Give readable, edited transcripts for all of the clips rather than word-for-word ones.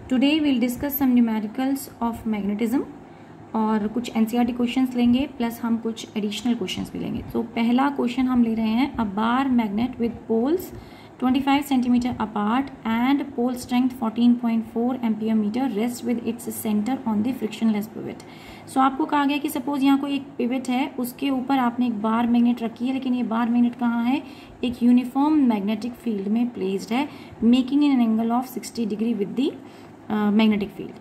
Today will discuss some numericals of magnetism और कुछ NCERT questions लेंगे प्लस हम कुछ एडिशनल क्वेश्चंस भी लेंगे। तो पहला क्वेश्चन हम ले रहे हैं, a bar magnet with poles 25 centimetre apart and pole strength 14.4 ampere metre rest with its centre on the frictionless pivot. So आपको कहा गया कि सपोज यहाँ कोई एक पिवट है, उसके ऊपर आपने एक बार मैग्नेट रखी है, लेकिन ये बार मैग्नेट कहाँ है, एक यूनिफॉर्म मैग्नेटिक फील्ड में प्लेस्ड है, making an angle of 60 degree with the magnetic field.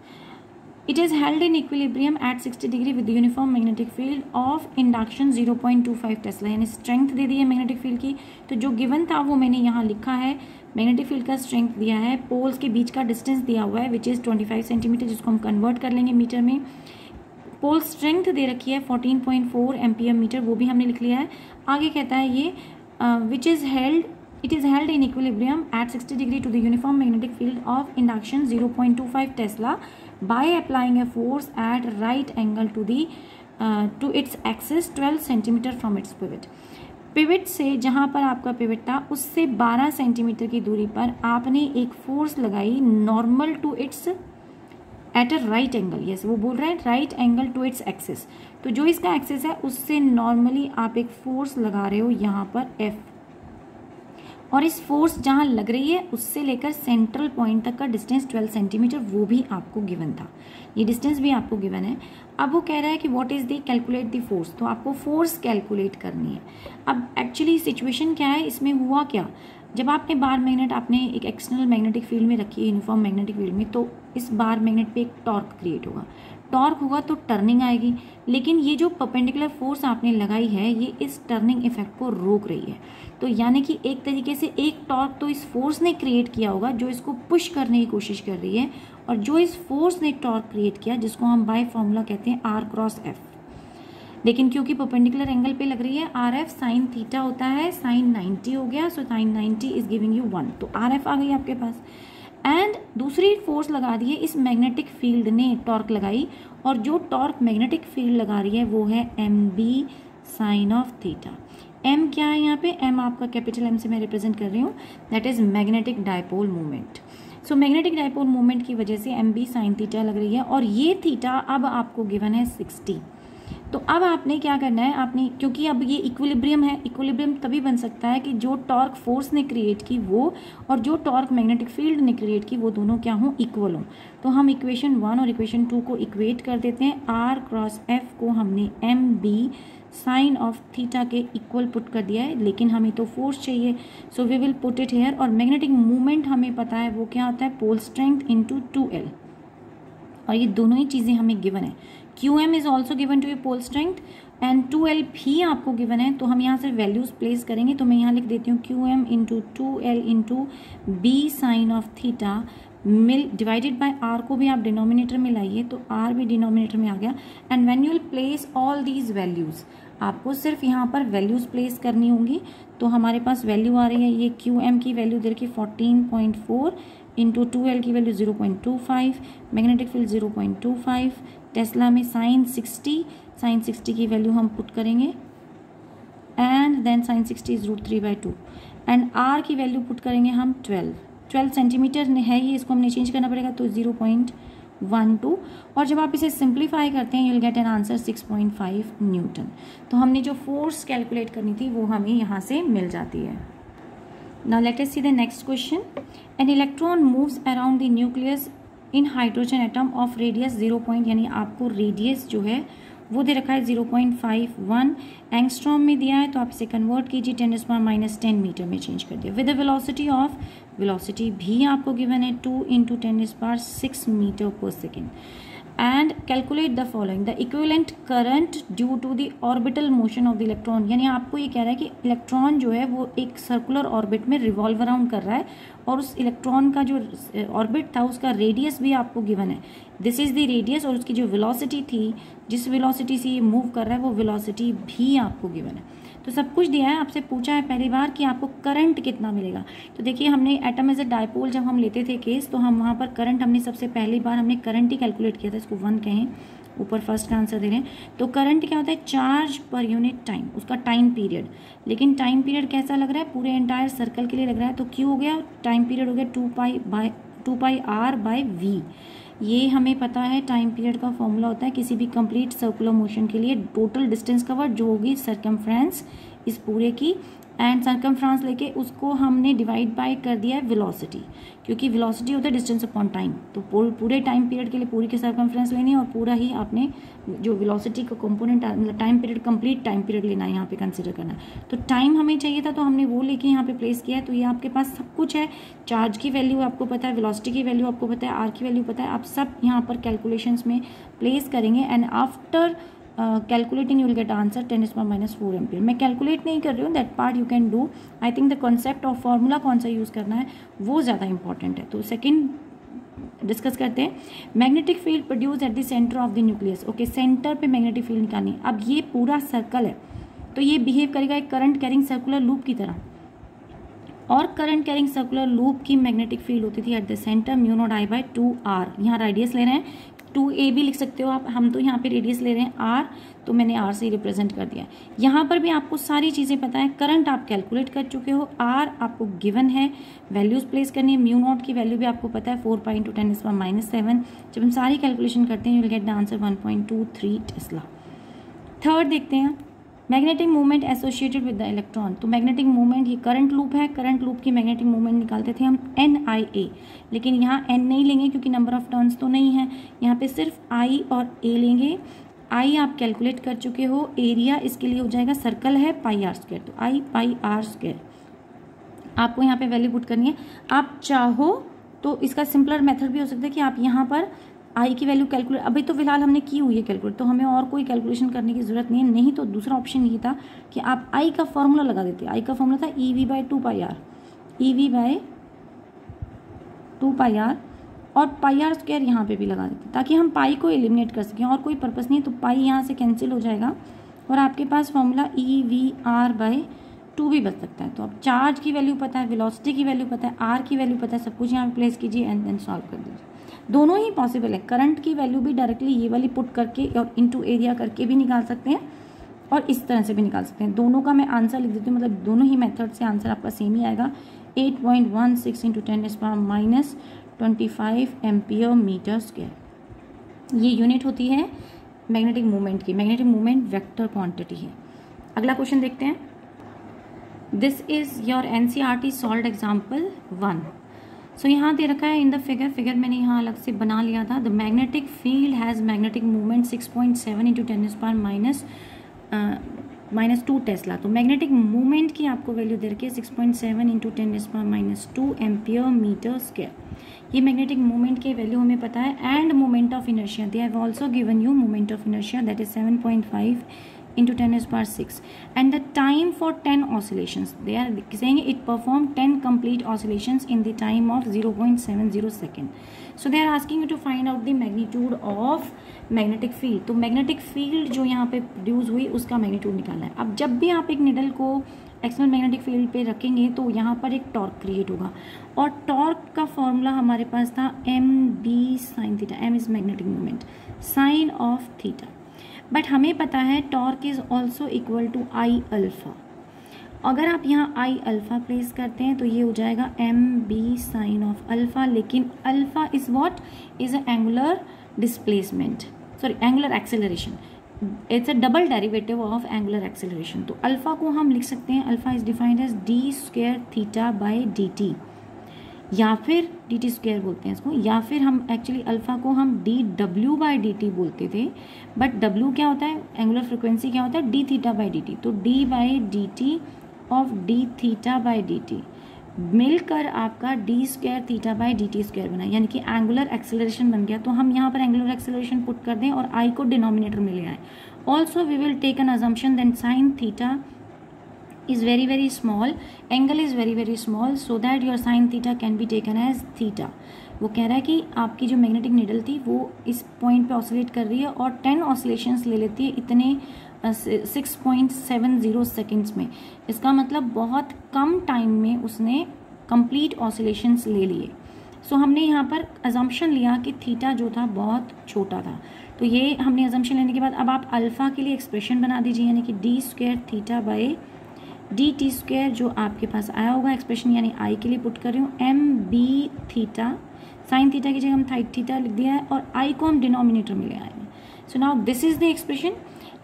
It is held in equilibrium at 60 degree with the uniform magnetic field of induction 0.25 Tesla. यानी स्ट्रेंथ दे दी है magnetic field की, तो जो given था वो मैंने यहाँ लिखा है। मैग्नेटिक फील्ड का स्ट्रेंथ दिया है, पोल्स के बीच का डिस्टेंस दिया हुआ है विच इज़ 25 सेंटीमीटर, जिसको हम कन्वर्ट कर लेंगे मीटर में। पोल स्ट्रेंथ दे रखी है 14.4 एम्पियर मीटर, वो भी हमने लिख लिया है। आगे कहता है ये which is held, it is held in equilibrium at 60 degree to the uniform magnetic field of induction 0.25 Tesla by applying a force at right angle to its axis 12 centimeter from its pivot। Pivot से जहाँ पर आपका pivot था उससे 12 centimetre की दूरी पर आपने एक फोर्स लगाई normal to its at a right angle. Yes, वो बोल रहा है right angle to its axis. तो जो इसका एक्सिस है उससे नॉर्मली आप एक फोर्स लगा रहे हो यहाँ पर F, और इस फोर्स जहां लग रही है उससे लेकर सेंट्रल पॉइंट तक का डिस्टेंस 12 सेंटीमीटर वो भी आपको गिवन था, ये डिस्टेंस भी आपको गिवन है। अब वो कह रहा है कि what is the calculate the force, तो आपको फोर्स कैलकुलेट करनी है। अब एक्चुअली सिचुएशन क्या है, इसमें हुआ क्या, जब आपने बार मैग्नेट आपने एक एक्सटर्नल मैग्नेटिक फील्ड में रखी है, यूनिफॉर्म मैग्नेटिक फील्ड में, तो इस बार मैग्नेट पे एक टॉर्क क्रिएट होगा। टॉर्क होगा तो टर्निंग आएगी, लेकिन ये जो परपेंडिकुलर फोर्स आपने लगाई है ये इस टर्निंग इफेक्ट को रोक रही है। तो यानी कि एक तरीके से एक टॉर्क तो इस फोर्स ने क्रिएट किया होगा जो इसको पुश करने की कोशिश कर रही है, और जो इस फोर्स ने टॉर्क क्रिएट किया जिसको हम बाय फॉर्मूला कहते हैं R क्रॉस F। लेकिन क्योंकि परपेंडिकुलर एंगल पे लग रही है, RF साइन थीटा होता है, साइन 90 हो गया, so sine 90 is giving you 1, तो RF आ गई आपके पास। एंड दूसरी फोर्स लगा दी है इस मैग्नेटिक फील्ड ने, टॉर्क लगाई, और जो टॉर्क मैग्नेटिक फील्ड लगा रही है वो है MB sine of theta. M क्या है यहाँ पे, M आपका कैपिटल M से मैं रिप्रेजेंट कर रही हूँ, that is magnetic dipole movement. So magnetic dipole movement की वजह से MB साइन थीटा लग रही है, और ये थीटा अब आपको गिवन है 60। तो अब आपने क्या करना है, आपने, क्योंकि अब ये इक्विलिब्रियम है, इक्विलिब्रियम तभी बन सकता है कि जो टॉर्क फोर्स ने क्रिएट की वो और जो टॉर्क मैग्नेटिक फील्ड ने क्रिएट की वो दोनों क्या हों, इक्वल हों। तो हम इक्वेशन 1 और इक्वेशन 2 को इक्वेट कर देते हैं। R क्रॉस F को हमने MB साइन ऑफ थीटा के इक्वल पुट कर दिया है, लेकिन हमें तो फोर्स चाहिए, so we will put it here. और मैग्नेटिक मूवमेंट हमें पता है वो क्या होता है, पोल स्ट्रेंथ इंटू 2L, और ये दोनों ही चीज़ें हमें गिवन है। QM is also given to a pole strength and 2L भी आपको गिवन है। तो हम यहाँ से वैल्यूज प्लेस करेंगे, तो मैं यहाँ लिख देती हूँ QM into 2L into B sine of theta मिल डिवाइडेड बाय R को भी आप डिनोमिनेटर में लाइए, तो R भी डिनोमिनेटर में आ गया। And when you will place all these values, आपको सिर्फ यहाँ पर वैल्यूज प्लेस करनी होंगी। तो हमारे पास वैल्यू आ रही है, ये QM की वैल्यू दे रखी 14.4 इंटू 2L की वैल्यू 0.25, मैग्नेटिक फील्ड 0.25, टेस्ला में साइन 60 की वैल्यू हम पुट करेंगे, and then sine 60 is √3/2, and R की वैल्यू पुट करेंगे हम 12 सेंटीमीटर है ये, इसको हमने चेंज करना पड़ेगा, तो 0.12, और जब आप इसे सिंप्लीफाई करते हैं you will get an answer 6.5 Newton. तो हमने जो फोर्स कैलकुलेट करनी थी वो हमें यहाँ से मिल जाती है। Now let us see the next question. An electron moves around the nucleus in hydrogen atom of radius 0. यानी आपको रेडियस जो है वो दे रखा है 0.51 एंगस्ट्रॉम में दिया है, तो आप इसे कन्वर्ट कीजिए 10⁻⁻10 मीटर में चेंज कर दिया। With the velocity of, velocity भी आपको गिवन है 2 × 10⁻6 metre per second. And calculate the following, the equivalent current due to the orbital motion of the electron. यानी आपको ये कह रहा है कि इलेक्ट्रॉन जो है वो एक सर्कुलर ऑर्बिट में रिवॉल्व अराउंड कर रहा है, और उस इलेक्ट्रॉन का जो ऑर्बिट था उसका रेडियस भी आपको गिवन है, दिस इज द रेडियस, और उसकी जो वेलोसिटी थी, जिस वेलोसिटी से ये मूव कर रहा है वो वेलोसिटी भी आपको गिवन है। तो सब कुछ दिया है। आपसे पूछा है पहली बार कि आपको करंट कितना मिलेगा, तो देखिए हमने एटम एज अ डायपोल जब हम लेते थे केस, तो हम वहाँ पर करंट हमने सबसे पहली बार हमने करंट ही कैलकुलेट किया था, इसको 1 कहें, ऊपर फर्स्ट का आंसर दे रहे हैं। तो करंट क्या होता है, चार्ज पर यूनिट टाइम, उसका टाइम पीरियड, लेकिन टाइम पीरियड कैसा लग रहा है, पूरे एंटायर सर्कल के लिए लग रहा है, तो क्यू हो गया, टाइम पीरियड हो गया 2 पाई 2πr/v। ये हमें पता है टाइम पीरियड का फॉर्मूला होता है किसी भी कंप्लीट सर्कुलर मोशन के लिए, टोटल डिस्टेंस कवर जो होगी सर्कमफ्रेंस इस पूरे की, एंड सर्कमफ्रेंस लेके उसको हमने डिवाइड बाय कर दिया है वेलोसिटी, क्योंकि वेलोसिटी होता है डिस्टेंस अपॉन टाइम। तो पूरे टाइम पीरियड के लिए पूरी की सर्कमफ्रेंस लेनी है और पूरा ही आपने जो वेलोसिटी का कंपोनेंट मतलब time period complete time period लेना है यहाँ पे कंसिडर करना है। तो टाइम हमें चाहिए था तो हमने वो लेके यहाँ पे प्लेस किया है। तो ये आपके पास सब कुछ है, चार्ज की वैल्यू आपको पता है, वेलोसिटी की वैल्यू आपको पता है, आर की वैल्यू पता है, आप सब यहाँ पर कैलकुलेशंस में प्लेस करेंगे and after calculating you will get answer 10⁻⁴ ampere. मैं कैलकुलेट नहीं कर रही हूँ, that part you can do. I think the concept of formula कौन सा यूज़ करना है वो ज़्यादा इंपॉर्टेंट है। तो सेकेंड डिस्कस करते हैं, magnetic field produce at the centre of the nucleus. Okay, centre पे मैग्नेटिक फील्ड निकालनी है। अब ये पूरा सर्कल है तो ये बिहेव करेगा एक करंट कैरिंग सर्कुलर लूप की तरह, और करंट कैरिंग सर्कुलर लूप की मैग्नेटिक फील्ड होती थी एट द सेंटर μ0I/2r। यहाँ रेडियस ले रहे हैं, 2a भी लिख सकते हो आप, हम तो यहाँ पे रेडियस ले रहे हैं r, तो मैंने r से रिप्रेजेंट कर दिया। यहाँ पर भी आपको सारी चीज़ें पता है, करंट आप कैलकुलेट कर चुके हो, r आपको गिवन है, वैल्यूज प्लेस करनी है, μ0 की वैल्यू भी आपको पता है 4 × 10⁻⁷। जब हम सारी कैलकुलेशन करते हैं you will get the answer 1.23 Tesla. Third देखते हैं, magnetic movement associated with the electron. तो मैग्नेटिक मूवमेंट, ये करंट लूप है, करंट लूप की मैग्नेटिक मूवमेंट निकालते थे हम NIA, लेकिन यहाँ N नहीं लेंगे क्योंकि नंबर ऑफ टर्न्स तो नहीं है, यहाँ पे सिर्फ I और A लेंगे। I आप कैलकुलेट कर चुके हो, एरिया इसके लिए हो जाएगा, सर्कल है πr², तो I/r²। आपको यहाँ पे वैल्यू पुट करनी है। आप चाहो तो इसका सिंपलर मेथड भी हो सकता है कि आप यहाँ पर आई की वैल्यू कैलकुलेट, अभी तो फिलहाल हमने की हुई है कैलकुलेट, तो हमें और कोई कैलकुलेशन करने की जरूरत नहीं है। नहीं तो दूसरा ऑप्शन ये था कि आप आई का फॉर्मूला लगा देते। आई का फॉर्मूला था EV/2πr, EV/2πr, और πr² यहाँ पे भी लगा देते ताकि हम पाई को एलिमिनेट कर सकें, और कोई पर्पस नहीं। तो पाई यहाँ से कैंसिल हो जाएगा और आपके पास फॉर्मूला EVr/2 भी बच सकता है। तो अब चार्ज की वैल्यू पता है, वेलोसिटी की वैल्यू पता है, आर की वैल्यू पता है, सब कुछ यहाँ पे प्लेस कीजिए एंड देन सॉल्व कर दीजिए। दोनों ही पॉसिबल है, करंट की वैल्यू भी डायरेक्टली ये वाली पुट करके और इनटू एरिया करके भी निकाल सकते हैं और इस तरह से भी निकाल सकते हैं। दोनों का मैं आंसर लिख देती हूँ, मतलब दोनों ही मेथड से आंसर आपका सेम ही आएगा। 8.16 × 10⁻⁻25 एम्पियर मीटर स्क्वायर। ये यूनिट होती है मैग्नेटिक मूवमेंट की। मैग्नेटिक मूवमेंट वेक्टर क्वांटिटी है। अगला क्वेश्चन देखते हैं। This is your NCERT solved example 1। सो यहाँ दे रखा है इन द फिगर मैंने यहाँ अलग से बना लिया था। The magnetic field has magnetic movement 6.7 × 10⁻⁻2 Tesla. तो मैग्नेटिक मूवमेंट की आपको वैल्यू दे रखी है 6.7 × 10⁻⁻2 एम्पियर मीटर स्क्वायर। ये मैग्नेटिक मूवमेंट की वैल्यू हमें पता है। End moment of inertia, they have also given you moment of inertia that is 7.5 × 10⁻⁶, and the time for 10 oscillations, they are saying it performed 10 complete oscillations in the time of 0.70 second. So they are asking you to find out the magnitude of magnetic field. तो magnetic field जो यहाँ पे produce हुई उसका magnitude निकालना है। अब जब भी आप एक निडल को एक्सटर्नल मैग्नेटिक फील्ड पे रखेंगे तो यहाँ पर एक टॉर्क क्रिएट होगा, और टॉर्क का फॉर्मूला हमारे पास था mb sin थीटा। m is magnetic movement, sine of theta. But हमें पता है torque is also equal to I alpha. अगर आप यहाँ आई अल्फा प्लेस करते हैं तो ये हो जाएगा mb साइन ऑफ अल्फा, लेकिन alpha is what is angular displacement, sorry angular acceleration. It's a double derivative of angular acceleration. तो अल्फा को हम लिख सकते हैं, alpha is defined as d²θ/dt, या फिर dt² बोलते हैं इसको, या फिर हम एक्चुअली अल्फा को हम dw/dt बोलते थे। बट w क्या होता है, एंगुलर फ्रिक्वेंसी क्या होता है, dθ/dt। तो d/dt ऑफ dθ/dt मिलकर आपका d²θ/dt² बना, यानी कि एंगुलर एक्सेलरेशन बन गया। तो हम यहाँ पर एंगुलर एक्सेलरेशन पुट कर दें और i को डिनोमिनेटर में ले आए। Also we will take an assumption than sine theta is very small, angle is very small, so that your sin theta can be taken as theta। वो कह रहा है कि आपकी जो मैग्नेटिक निडल थी वो इस पॉइंट पे ऑसिलेट कर रही है और 10 ऑसिलेशंस ले लेती है इतने 6.70 सेकेंड्स में। इसका मतलब बहुत कम टाइम में उसने कंप्लीट ऑसिलेशंस ले लिए। सो हमने यहाँ पर अजम्पशन लिया कि थीटा जो था बहुत छोटा था। तो ये हमने अजम्पशन लेने के बाद अब आप अल्फा के लिए एक्सप्रेशन बना दीजिए, यानी कि d²θ/dt² जो आपके पास आया होगा एक्सप्रेशन, यानी आई के लिए पुट कर रही हूँ mb थीटा साइन थीटा की जगह हम थीटा लिख दिया है और आई को हम डिनोमिनेटर में ले आए हैं। So now this is the expression.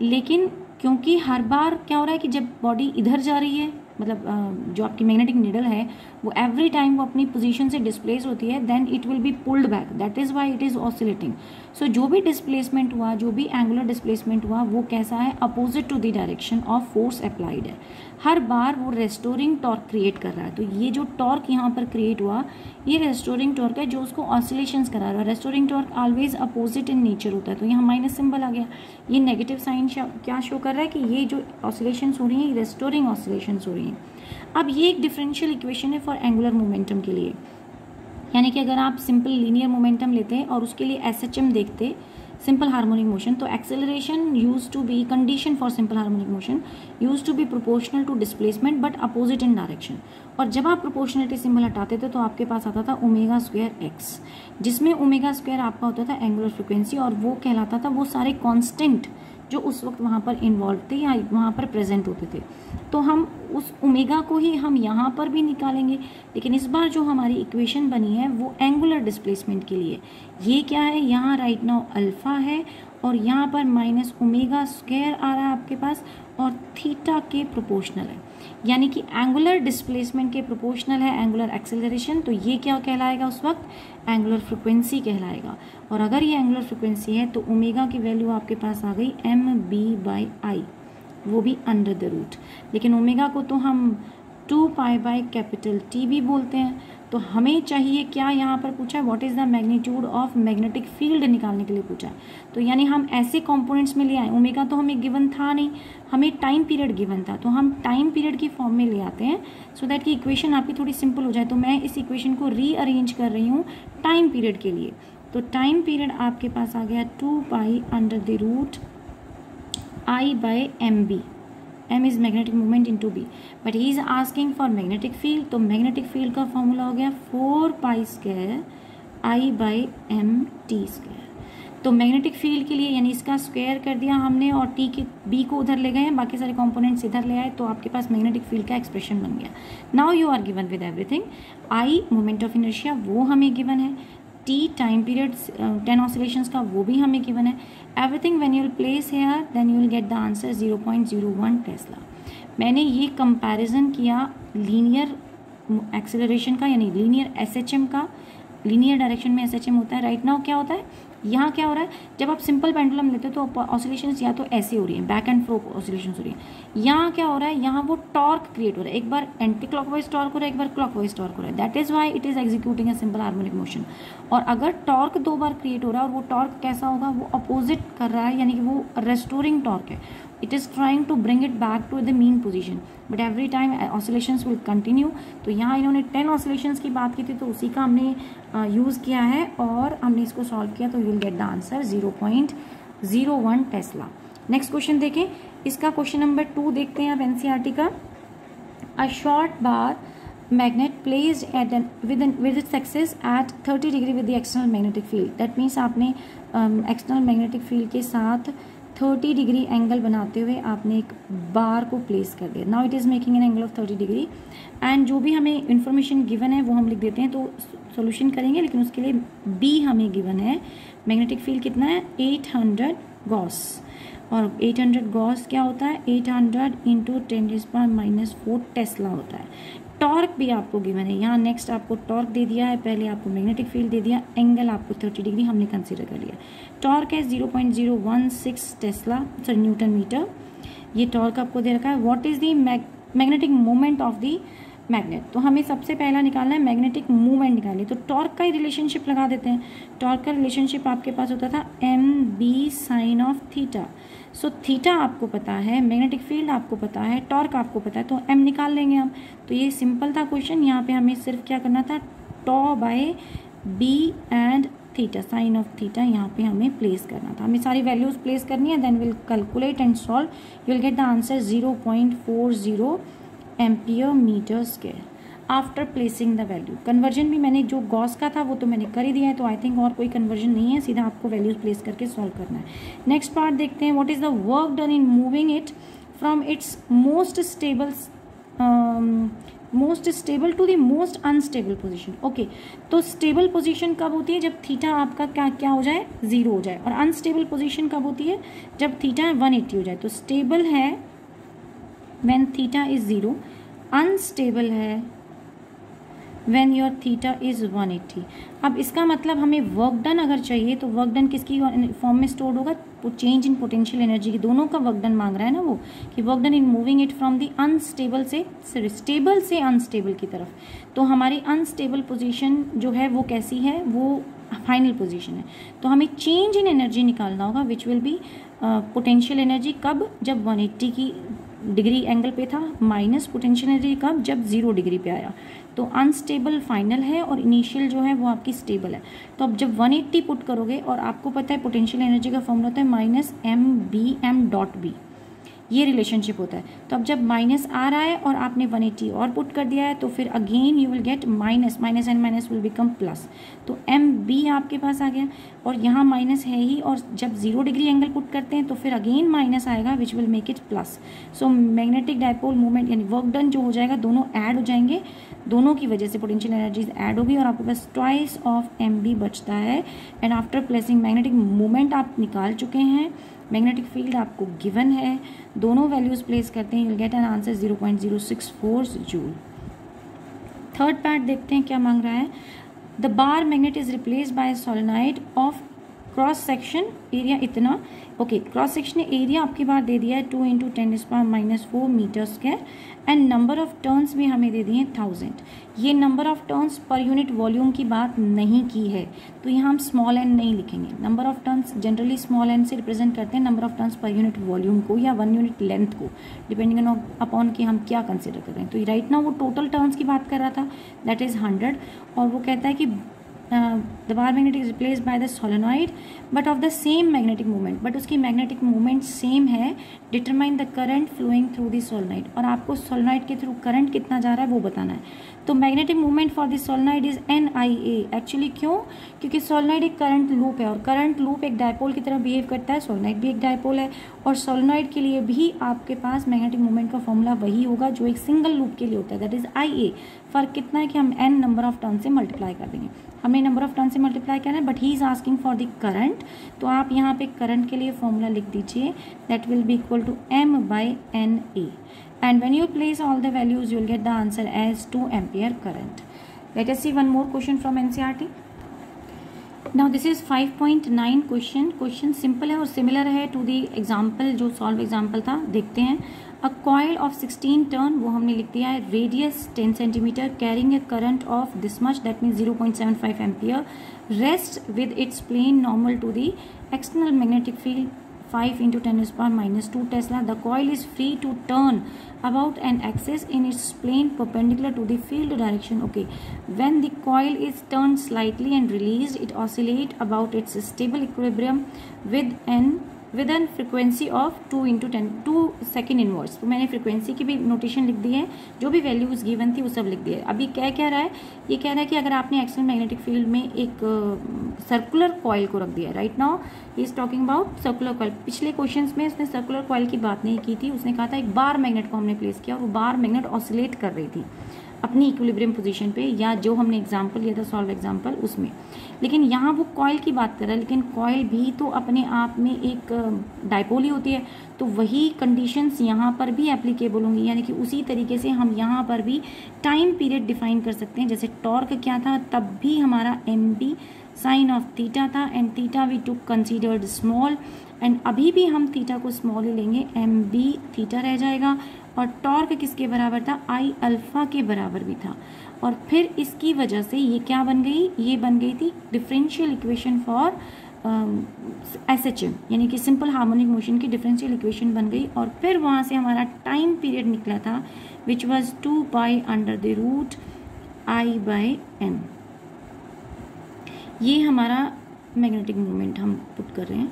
लेकिन क्योंकि हर बार क्या हो रहा है कि जब बॉडी इधर जा रही है, मतलब जो आपकी मैग्नेटिक नीडल है वो एवरी टाइम वो अपनी पोजीशन से डिस्प्लेस होती है, then it will be pulled back, that is why it is oscillating. So जो भी डिस्प्लेसमेंट हुआ, जो भी एंगुलर डिस्प्लेसमेंट हुआ, वो कैसा है, opposite to the direction of force applied है। हर बार वो रेस्टोरिंग टॉर्क क्रिएट कर रहा है। तो ये जो टॉर्क यहाँ पर क्रिएट हुआ, ये रेस्टोरिंग टॉर्क है जो उसको ऑसिलेशंस करा रहा है। Restoring torque always opposite in nature होता है, तो यहाँ माइनस सिंबल आ गया। ये नेगेटिव साइन क्या शो कर रहा है कि ये जो ऑसिलेशंस हो रही हैं, रेस्टोरिंग ऑसिलेशंस हो रही हैं। अब ये एक डिफरेंशियल इक्वेशन है फॉर एंगुलर मोमेंटम के लिए, यानी कि अगर आप सिंपल लीनियर मोमेंटम लेते हैं और उसके लिए SHM देखते, सिंपल हार्मोनिक मोशन, तो acceleration use to be, condition for simple harmonic motion use to be proportional to displacement but opposite in direction. और जब आप प्रोपोर्शनलिटी सिंबल हटाते थे तो आपके पास आता था ओमेगा स्क्वायर एक्स, जिसमें ओमेगा स्क्वायर आपका होता था एंगुलर फ्रिक्वेंसी, और वो कहलाता था वो सारे कॉन्स्टेंट जो उस वक्त वहाँ पर इन्वॉल्व थे या वहाँ पर प्रेजेंट होते थे। तो हम उस ओमेगा को ही हम यहाँ पर भी निकालेंगे, लेकिन इस बार जो हमारी इक्वेशन बनी है वो एंगुलर डिस्प्लेसमेंट के लिए। ये क्या है, यहाँ राइट नाउ अल्फा है और यहाँ पर माइनस ओमेगा स्क्वायर आ रहा है आपके पास, और थीटा के प्रोपोर्शनल है, यानी कि एंगुलर डिस्प्लेसमेंट के प्रोपोर्शनल है एंगुलर एक्सेलरेशन। तो ये क्या कहलाएगा उस वक्त, एंगुलर फ्रिक्वेंसी कहलाएगा। और अगर ये एंगुलर फ्रिक्वेंसी है तो ओमेगा की वैल्यू आपके पास आ गई mb/i, वो भी अंडर द रूट। लेकिन ओमेगा को तो हम 2π/T भी बोलते हैं। तो हमें चाहिए क्या, यहाँ पर पूछा है what is the magnitude of magnetic field निकालने के लिए पूछा है। तो यानी हम ऐसे कंपोनेंट्स में ले आए, ओमेगा तो हमें गिवन था नहीं, हमें टाइम पीरियड गिवन था, तो हम टाइम पीरियड की फॉर्म में ले आते हैं सो दैट कि इक्वेशन आपकी थोड़ी सिंपल हो जाए। तो मैं इस इक्वेशन को रीअरेंज कर रही हूँ टाइम पीरियड के लिए। तो टाइम पीरियड आपके पास आ गया 2π/√I/mb, m is magnetic moment into b, but he is asking for magnetic field। तो magnetic field का फॉर्मूला हो गया 4π² I/m/t²। तो मैग्नेटिक फील्ड के लिए यानी इसका स्क्वायर कर दिया हमने और टी के बी को उधर ले गए हैं, बाकी सारे कंपोनेंट्स इधर ले आए, तो आपके पास मैग्नेटिक फील्ड का एक्सप्रेशन बन गया। Now you are given with everything. I moment of inertia वो हमें गिवन है, टी टाइम पीरियड 10 ऑसिलेशंस का वो भी हमें गिवन है। Everything when you will place here then you will get the answer 0.01 tesla. मैंने ये कंपैरिजन किया लीनियर एक्सेलरेशन का, यानी लीनियर SHM का। लीनियर डायरेक्शन में SHM होता है। राइट नाउ क्या होता है, यहाँ क्या हो रहा है, जब आप सिंपल पेंडुलम लेते हो तो ऑसिलेशंस या तो ऐसे हो रही है, बैक एंड फ्रो ऑसिलेशंस हो रही है। यहाँ क्या हो रहा है, यहाँ वो टॉर्क क्रिएट हो रहा है, एक बार एंटी क्लॉकवाइज टॉर्क हो रहा है, एक बार क्लॉकवाइज टॉर्क हो रहा है। That is why it is executing a simple harmonic motion. और अगर टॉर्क 2 बार क्रिएट हो रहा है और वो टॉर्क कैसा होगा, वो अपोजिट कर रहा है, यानी कि वो रेस्टोरिंग टॉर्क है। It is trying to bring it back to the mean position, but every time oscillations will continue। तो यहाँ इन्होंने 10 oscillations की बात की थी, तो उसी का हमने यूज़ किया है और हमने इसको सॉल्व किया, तो you will get the answer 0.01 Tesla. Next question देखें, इसका क्वेश्चन नंबर 2 देखते हैं आप NCERT का। A short bar magnet placed at with its axis at 30 degree with the external magnetic field। that means आपने external magnetic field के साथ 30 degree angle बनाते हुए आपने एक बार को प्लेस कर दिया। Now it is making an angle of 30 degree and जो भी हमें इन्फॉर्मेशन गिवन है वो हम लिख देते हैं, तो सॉल्यूशन करेंगे, लेकिन उसके लिए बी हमें गिवन है। मैग्नेटिक फील्ड कितना है, 800 गॉस, और 800 गॉस क्या होता है, 800 × 10⁻⁻⁴ टेस्ला होता है। टॉर्क भी आपको गिवन है, यहाँ नेक्स्ट आपको टॉर्क दे दिया है, पहले आपको मैग्नेटिक फील्ड दे दिया, एंगल आपको 30 डिग्री हमने कंसीडर कर लिया। टॉर्क है 0.016 टेस्ला सॉरी न्यूटन मीटर, ये टॉर्क आपको दे रखा है। What is the magnetic moment of the magnet, तो हमें सबसे पहला निकालना है मैग्नेटिक मूवमेंट निकालिए। तो टॉर्क का ही रिलेशनशिप लगा देते हैं। टॉर्क का रिलेशनशिप आपके पास होता था mb/sin⁻θ। सो थीटा आपको पता है, मैग्नेटिक फील्ड आपको पता है, टॉर्क आपको पता है, तो m निकाल लेंगे हम। तो ये सिंपल था क्वेश्चन। यहाँ पे हमें सिर्फ क्या करना था, τ/b एंड थीटा, साइन ऑफ थीटा यहाँ पे हमें प्लेस करना था। हमें सारी वैल्यूज प्लेस करनी है, then will calculate and solve, you will get the answer 0.40 ampere metre square after placing the value. Conversion भी मैंने जो गॉस का था वो तो मैंने कर ही दिया है, तो आई थिंक और कोई कन्वर्जन नहीं है, सीधा आपको वैल्यूज प्लेस करके सॉल्व करना है। नेक्स्ट पार्ट देखते हैं, what is the work done in moving it from its most stable most stable to the most unstable position. Okay, तो स्टेबल पोजीशन कब होती है? जब थीटा आपका क्या हो जाए, 0 हो जाए। और अनस्टेबल पोजीशन कब होती है? जब थीटा 180 हो जाए। तो स्टेबल है व्हेन थीटा इज 0, अनस्टेबल है व्हेन योर थीटा इज 180। अब इसका मतलब हमें वर्क डन अगर चाहिए तो वर्क डन किसकी फॉर्म में स्टोर्ड होगा? चेंज इन पोटेंशियल एनर्जी की। दोनों का वर्क डन मांग रहा है ना वो, कि work done in moving it from the unstable से स्टेबल से अनस्टेबल की तरफ। तो हमारी अनस्टेबल पोजीशन जो है वो कैसी है? वो फाइनल पोजीशन है। तो हमें चेंज इन एनर्जी निकालना होगा which will be potential energy कब? जब 180 की डिग्री एंगल पे था, माइनस पोटेंशियल एनर्जी कब? जब 0 डिग्री पे आया। तो अनस्टेबल फाइनल है और इनिशियल जो है वो आपकी स्टेबल है। तो अब जब 180 पुट करोगे, और आपको पता है पोटेंशियल एनर्जी का फॉर्मूला होता है -mBm.b, ये रिलेशनशिप होता है। तो अब जब माइनस आ रहा है और आपने 180 और पुट कर दिया है, तो फिर again you will get minus and minus will become plus. तो mb आपके पास आ गया, और यहाँ माइनस है ही, और जब 0 डिग्री एंगल पुट करते हैं तो फिर अगेन माइनस आएगा which will make it plus. So magnetic dipole movement यानी वर्क डन जो हो जाएगा, दोनों ऐड हो जाएंगे, दोनों की वजह से पोटेंशियल एनर्जीज ऐड होगी, और आपके पास ट्वाइस ऑफ mb बचता है। And after placing magnetic movement आप निकाल चुके हैं, मैग्नेटिक फील्ड आपको गिवन है, दोनों वैल्यूज प्लेस करते हैं, you will get an answer 0.064 joule. Third part देखते हैं क्या मांग रहा है। The bar magnet is replaced by solenoid of cross section area इतना। ओके, क्रॉस सेक्शन एरिया आपकी बार दे दिया है 2 × 10⁻⁻⁴ metre square, and number of turns भी हमें दे दिए हैं 1000। ये number of turns per unit volume की बात नहीं की है, तो यहाँ हम स्मॉल एन नहीं लिखेंगे। Number of turns generally small n से रिप्रेजेंट करते हैं number of turns per unit volume को या 1 यूनिट लेंथ को, डिपेंडिंग अपॉन कि हम क्या कंसिडर कर रहे हैं। तो राइट नाउ वो टोटल टर्न्स की बात कर रहा था, दैट इज 100, और वो कहता है कि the bar magnet is replaced by the solenoid but of the same magnetic moment, but उसकी magnetic moment same है। determine the current flowing through the solenoid, और आपको solenoid के थ्रू करंट कितना जा रहा है वो बताना है। तो magnetic movement for this solenoid is NIA। Actually क्यों? क्योंकि सोलेनॉइड एक करंट लूप है, और करंट लूप एक डायपोल की तरह बिहेव करता है, सोलेनॉइड भी एक डायपोल है, और सोलेनॉइड के लिए भी आपके पास मैग्नेटिक मूवमेंट का फॉर्मूला वही होगा जो एक सिंगल लूप के लिए होता है, दैट इज IA। फर्क कितना है कि हम n नंबर ऑफ टर्न से मल्टीप्लाई कर देंगे, हमने नंबर ऑफ टर्न से मल्टीप्लाई करना है, but he is asking for the current. तो आप यहाँ पे करंट के लिए फॉर्मूला लिख दीजिए, that will be equal to m/NA, and when you place all the values you will get the answer as 2 ampere current. Let us see one more question from NCERT. Now this is 5.9 question simple है और similar है to the example जो solve example था। देखते हैं। A coil of 16 turn, वो हमने लिख दिया है, radius 10 centimetre, carrying a current of this much, that means 0.75 ampere, rest with its plane normal to the external magnetic field 5 × 10⁻² Tesla. The coil is free to turn about an axis in its plane perpendicular to the field direction. Okay, when the coil is turned slightly and released, it oscillates about its stable equilibrium with an frequency of 2 × 10 second inverse. तो मैंने frequency की भी notation लिख दी है, जो भी values given थी वो सब लिख दी है। अभी क्या कह रहा है? ये कह रहा है कि अगर आपने एक्सटर्नल मैग्नेटिक फील्ड में एक सर्कुलर कॉइल को रख दिया, right now he is talking about circular coil. पिछले क्वेश्चंस में उसने सर्कुलर कॉइल की बात नहीं की थी, उसने कहा था एक बार मैग्नेट को हमने प्लेस किया और वो बार मैग्नेट ऑसिलेट कर रही थी अपनी इक्विलिब्रियम पोजीशन पे, या जो हमने एग्जांपल लिया था सॉल्व एग्जांपल उसमें। लेकिन यहाँ वो कॉइल की बात कर रहा है, लेकिन कॉइल भी तो अपने आप में एक डायपोल ही होती है, तो वही कंडीशंस यहाँ पर भी एप्लीकेबल होंगी, यानी कि उसी तरीके से हम यहाँ पर भी टाइम पीरियड डिफाइन कर सकते हैं। जैसे टॉर्क क्या था, तब भी हमारा MB साइन ऑफ थीटा था, and theta we too considered small, and अभी भी हम थीटा को स्मॉल ही लेंगे, MB थीटा रह जाएगा, और टॉर्क किसके बराबर था? I अल्फा के बराबर भी था। और फिर इसकी वजह से ये क्या बन गई? ये बन गई थी डिफरेंशियल इक्वेशन फॉर SHM, यानी कि सिंपल हार्मोनिक मोशन की डिफरेंशियल इक्वेशन बन गई। और फिर वहाँ से हमारा टाइम पीरियड निकला था विच वॉज 2π/√I/m। ये हमारा मैग्नेटिक मोमेंट हम पुट कर रहे हैं,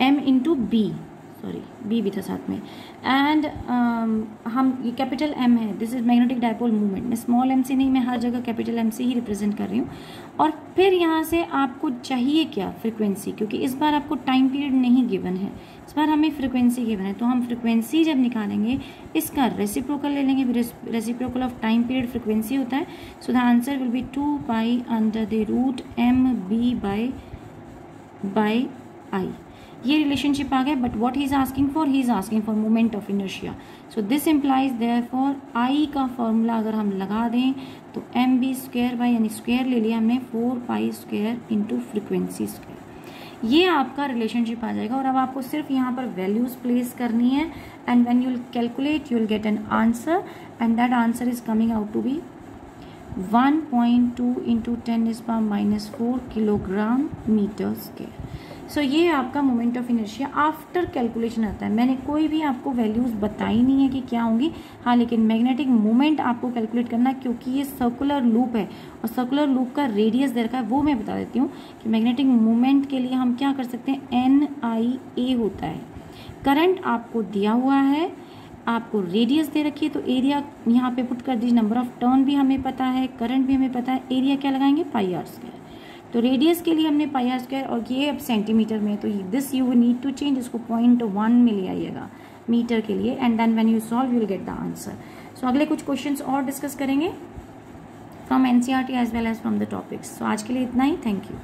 m × B, सॉरी B भी था साथ में, एंड हम ये कैपिटल M है, this is magnetic dipole movement. मैं स्मॉल m से नहीं, मैं हर जगह कैपिटल M से ही रिप्रेजेंट कर रही हूँ। और फिर यहाँ से आपको चाहिए क्या? फ्रीक्वेंसी, क्योंकि इस बार आपको टाइम पीरियड नहीं गिवन है, इस बार हमें फ्रिक्वेंसी गिवन है, तो हम फ्रिक्वेंसी जब निकालेंगे इसका रेसिप्रोकल ले लेंगे, reciprocal of time period frequency होता है। So the answer will be 2 pi under the root M B by I. ये रिलेशनशिप आ गया, but what he is asking for, he is asking for moment of inertia. So this implies therefore I का formula अगर हम लगा दें तो M B square by, यानी स्क्वायर ले लिया हमने 4 pi square into frequency square. ये आपका रिलेशनशिप आ जाएगा और अब आपको सिर्फ यहाँ पर वैल्यूज प्लेस करनी है and when you will calculate you will get an answer and that answer is coming out to be 1.2 into 10⁻⁻4 kilogram metre square. So ये आपका moment of inertia after calculation आता है। मैंने कोई भी आपको वैल्यूज बताई नहीं है कि क्या होंगी, हाँ, लेकिन मैग्नेटिक मोमेंट आपको कैलकुलेट करना, क्योंकि ये सर्कुलर लूप है और सर्कुलर लूप का रेडियस दे रखा है, वो मैं बता देती हूँ कि मैग्नेटिक मोमेंट के लिए हम क्या कर सकते हैं, NIA होता है। करंट आपको दिया हुआ है, आपको रेडियस दे रखी है, तो एरिया यहाँ पे पुट कर दीजिए, नंबर ऑफ टर्न भी हमें पता है, करंट भी हमें पता है, एरिया क्या लगाएंगे, पाई आर स्क्वायर। तो रेडियस के लिए हमने पाई आर स्क्वायर, और ये अब सेंटीमीटर में, तो this you need to change, इसको 0.1 में ले आइएगा मीटर के लिए and then when you solve you will get the answer. So अगले कुछ क्वेश्चंस और डिस्कस करेंगे from NCERT as well as from the topics. So आज के लिए इतना ही, थैंक यू।